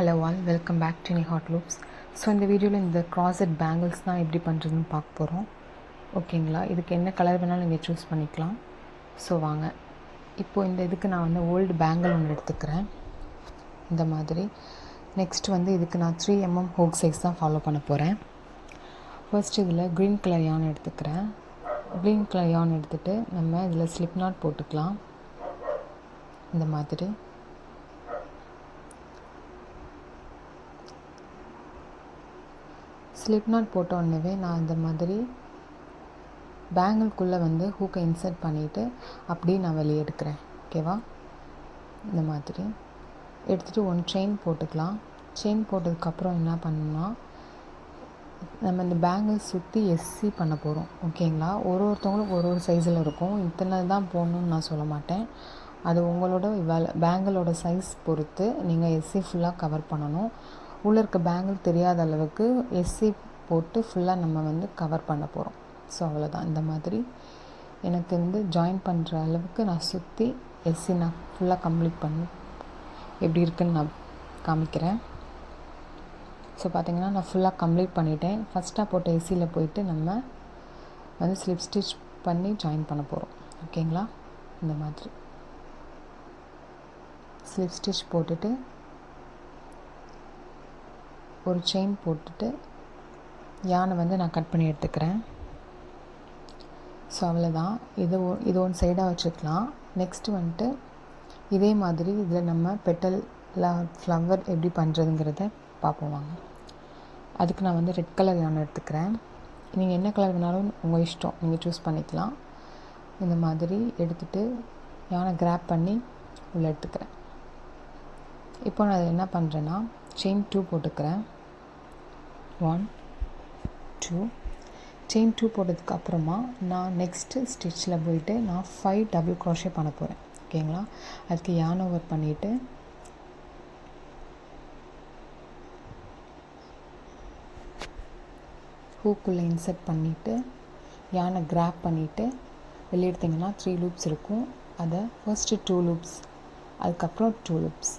Hello all, welcome back to hot loops. So இந்த வீடியோவில் இந்த க்ராஸட் பேங்கிள்ஸ் தான் எப்படி பண்ணுறதுன்னு பார்க்க போகிறோம். ஓகேங்களா, இதுக்கு என்ன கலர் வேணாலும் நீங்கள் சூஸ் பண்ணிக்கலாம். ஸோ வாங்க, இப்போது இதுக்கு நான் ஓல்டு பேங்கிள் ஒன்று எடுத்துக்கிறேன் இந்த மாதிரி. நெக்ஸ்ட் இதுக்கு நான் 3mm ஹோக் சைஸ் தான் ஃபாலோ பண்ண போகிறேன். ஃபர்ஸ்ட் இதில் க்ரீன் கலர் யான் எடுத்துக்கிறேன். க்ரீன் கலர் யான் எடுத்துகிட்டு நம்ம இதில் ஸ்லிப் நாட் போட்டுக்கலாம் இந்த மாதிரி. ஸ்லிப் நாட் போட்ட உடனே நான் இந்த மாதிரி பேங்கிள்குள்ளே ஹூக்கை இன்சர்ட் பண்ணிவிட்டு அப்படியே நான் வெளியே எடுக்கிறேன். ஓகேவா, இந்த மாதிரி எடுத்துகிட்டு ஒன் செயின் போட்டுக்கலாம். செயின் போட்டதுக்கப்புறம் என்ன பண்ணணும்னா, நம்ம இந்த பேங்கிள் சுற்றி எஸ்சி பண்ண போகிறோம். ஓகேங்களா, ஒருத்தவங்களும் ஒரு சைஸில் இருக்கும். இத்தனை தான் போடணுன்னு நான் சொல்ல மாட்டேன். அது உங்களோட பேங்கிளோட சைஸ் பொறுத்து நீங்கள் எஸ்சி ஃபுல்லாக கவர் பண்ணணும். உள்ளே இருக்க பேங்கிள் தெரியாத அளவுக்கு எஸ்சி போட்டு ஃபுல்லாக நம்ம கவர் பண்ண போகிறோம். ஸோ அவ்வளோதான். இந்த மாதிரி எனக்கு ஜாயின் பண்ணுற அளவுக்கு நான் சுற்றி எஸ்சி நான் ஃபுல்லாக கம்ப்ளீட் பண்ணி எப்படி இருக்குதுன்னு நான் காமிக்கிறேன். ஸோ பார்த்திங்கன்னா நான் ஃபுல்லாக கம்ப்ளீட் பண்ணிட்டேன். ஃபஸ்ட்டாக போட்ட எஸ்சியில் போயிட்டு நம்ம ஸ்லிப் ஸ்டிச் பண்ணி ஜாயின் பண்ண போகிறோம். ஓகேங்களா, இந்த மாதிரி ஸ்லிப் ஸ்டிச் போட்டுட்டு ஒரு செயின் போட்டுட்டு யானை நான் கட் பண்ணி எடுத்துக்கிறேன். ஸோ அவ்வளோதான். இது ஒன் சைடாக வச்சுக்கலாம். நெக்ஸ்ட்டு இதே மாதிரி இதில் நம்ம பெட்டலில் ஃப்ளவர் எப்படி பண்ணுறதுங்கிறத பார்ப்போம் வாங்க. அதுக்கு நான் ரெட் கலர் யானை எடுத்துக்கிறேன். நீங்கள் என்ன கலர் வேணாலும் உங்கள் இஷ்டம், நீங்கள் சூஸ் பண்ணிக்கலாம். இந்த மாதிரி எடுத்துகிட்டு யானை கிராப் பண்ணி உள்ளே எடுத்துக்கிறேன். இப்போ நான் அதை என்ன பண்ணுறேன்னா, செயின் 2 போட்டுக்கிறேன். 1 2 செயின் 2 போட்டதுக்கு அப்புறமா நான் நெக்ஸ்ட்டு ஸ்டிச்சில் போயிட்டு நான் 5 டபுள் க்ரோஷே பண்ண போகிறேன். ஓகேங்களா, அதுக்கு யான் ஓவர் பண்ணிவிட்டு ஹூக்குள்ளே இன்சர்ட் பண்ணிவிட்டு யானை கிராப் பண்ணிவிட்டு வெளியே எடுத்திங்கன்னா 3 லூப்ஸ் இருக்கும். அதை ஃபர்ஸ்ட்டு 2 லூப்ஸ், அதுக்கப்புறம் 2 லூப்ஸ்.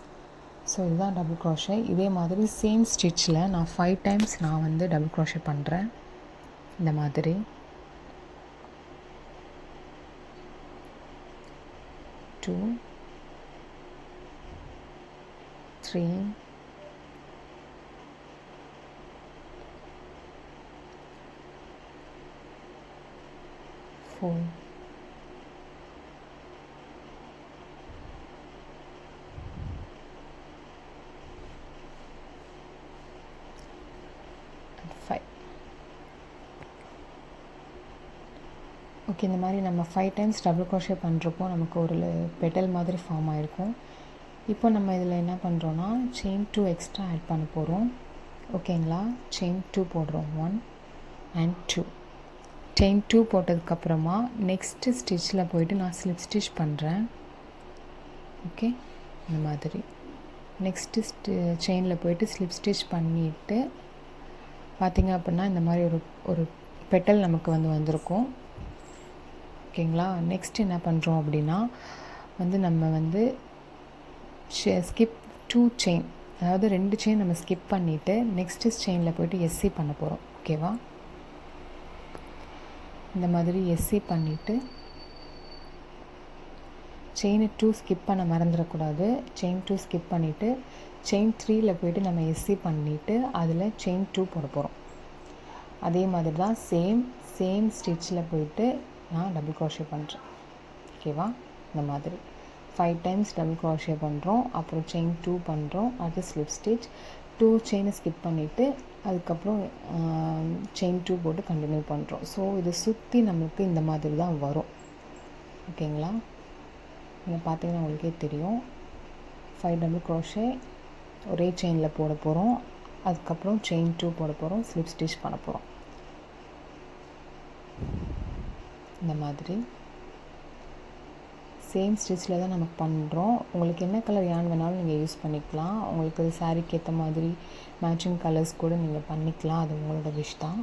ஸோ இதுதான் டபுள் க்ரோஷே. இதே மாதிரி சேம் ஸ்டிச்சில் நான் 5 டைம்ஸ் நான் டபுள் க்ரோஷே பண்ணுறேன். இந்த மாதிரி 2 3 4 5. ஓகே, இந்த மாதிரி நம்ம 5 டைம்ஸ் டபுள் க்ரோஷே பண்ணுறப்போ நமக்கு ஒரு பெட்டல் மாதிரி ஃபார்ம் ஆகிருக்கும். இப்போ நம்ம இதில் என்ன பண்ணுறோன்னா, செயின் 2 எக்ஸ்ட்ரா ஆட் பண்ண போகிறோம். ஓகேங்களா, செயின் 2 போடுறோம். 1 and 2 செயின் 2 போட்டதுக்கப்புறமா நெக்ஸ்ட்டு ஸ்டிச்சில் போயிட்டு நான் ஸ்லிப் ஸ்டிச் பண்ணுறேன். ஓகே, இந்த மாதிரி நெக்ஸ்ட்டு செயினில் போயிட்டு ஸ்லிப் ஸ்டிச் பண்ணிவிட்டு பார்த்திங்க அப்படின்னா இந்த மாதிரி ஒரு பெட்டல் நமக்கு வந்திருக்கும். ஓகேங்களா, நெக்ஸ்ட் என்ன பண்ணுறோம் அப்படின்னா நம்ம ஸ்கிப் 2 செயின், அதாவது 2 செயின் நம்ம ஸ்கிப் பண்ணிவிட்டு நெக்ஸ்ட்டு செயினில் போய்ட்டு எஸ்சி பண்ண போகிறோம். ஓகேவா, இந்த மாதிரி எஸ்சி பண்ணிவிட்டு செயின் 2 ஸ்கிப் பண்ண மறந்துடக்கூடாது. செயின் 2 ஸ்கிப் பண்ணிவிட்டு செயின் 3ல் போய்ட்டு நம்ம எஸ்சி பண்ணிவிட்டு அதில் செயின் 2 போட போகிறோம். அதே மாதிரி தான் சேம் ஸ்டிச்சில் போயிட்டு நான் டபுள் க்ரோஷே பண்ணுறேன். ஓகேவா, இந்த மாதிரி 5 டைம்ஸ் டபுள் க்ரோஷே பண்ணுறோம். அப்புறம் செயின் 2 பண்ணுறோம். அது ஸ்லிப் ஸ்டிச் 2 செயினை ஸ்கிப் பண்ணிவிட்டு அதுக்கப்புறம் செயின் 2 போட்டு கண்டினியூ பண்ணுறோம். ஸோ இதை சுற்றி நமக்கு இந்த மாதிரி தான் வரும். ஓகேங்களா, நீங்கள் பார்த்தீங்கன்னா உங்களுக்கே தெரியும். 5 டபுள் க்ரோஷே ஒரே செயினில் போட போகிறோம். அதுக்கப்புறம் செயின் 2 போட போகிறோம். ஸ்லிப் ஸ்டிச் பண்ண போகிறோம். இந்த மாதிரி சேம் ஸ்டிச்சில் தான் நமக்கு பண்ணுறோம். உங்களுக்கு என்ன கலர் யான் வேணாலும் நீங்கள் யூஸ் பண்ணிக்கலாம். உங்களுக்கு சாரீக்கு ஏற்ற மாதிரி மேட்சிங் கலர்ஸ் கூட நீங்கள் பண்ணிக்கலாம். அது உங்களோட விஷ் தான்.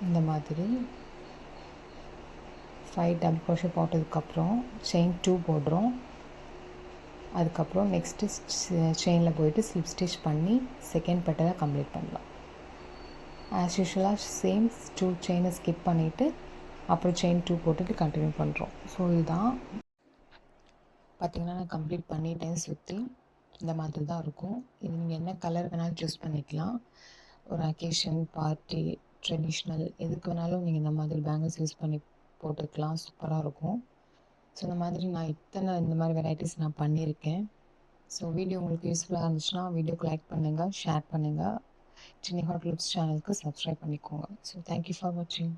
இந்த மாதிரி 5 டபுள் க்ரோஷே போட்டதுக்கப்புறம் செயின் 2 போடுறோம். அதுக்கப்புறம் நெக்ஸ்ட்டு செயினில் போயிட்டு ஸ்லிப் ஸ்டிச் பண்ணி செகண்ட் பெட்டலை கம்ப்ளீட் பண்ணலாம். ஆஸ் யூஷுவலாக சேம் 2 செயினை ஸ்கிப் பண்ணிவிட்டு அப்புறம் செயின் 2 போட்டுட்டு கண்டினியூ பண்ணுறோம். ஸோ இதுதான் பார்த்திங்கன்னா நான் கம்ப்ளீட் பண்ணிட்டேன். சுற்றி இந்த மாதிரி தான் இருக்கும். இது நீங்கள் என்ன கலர் வேணாலும் சூஸ் பண்ணிக்கலாம். ஒரு அக்கேஷன், பார்ட்டி, ட்ரெடிஷ்னல் எதுக்கு வேணாலும் நீங்கள் இந்த மாதிரி பேங்கிள்ஸ் யூஸ் பண்ணி போட்டுக்கலாம். சூப்பராக இருக்கும். ஸோ இந்த மாதிரி நான் இந்த மாதிரி வெரைட்டிஸ் நான் பண்ணியிருக்கேன். ஸோ வீடியோ உங்களுக்கு யூஸ்ஃபுல்லாக இருந்துச்சுன்னா வீடியோக்கு லைக் பண்ணுங்கள், ஷேர் பண்ணுங்கள். சின்னி ஹாட் லிப்ஸ் சேனலுக்கு சப்ஸ்கிரைப் பண்ணிக்கோங்க. ஸோ தேங்க்யூ ஃபார் வாட்சிங்.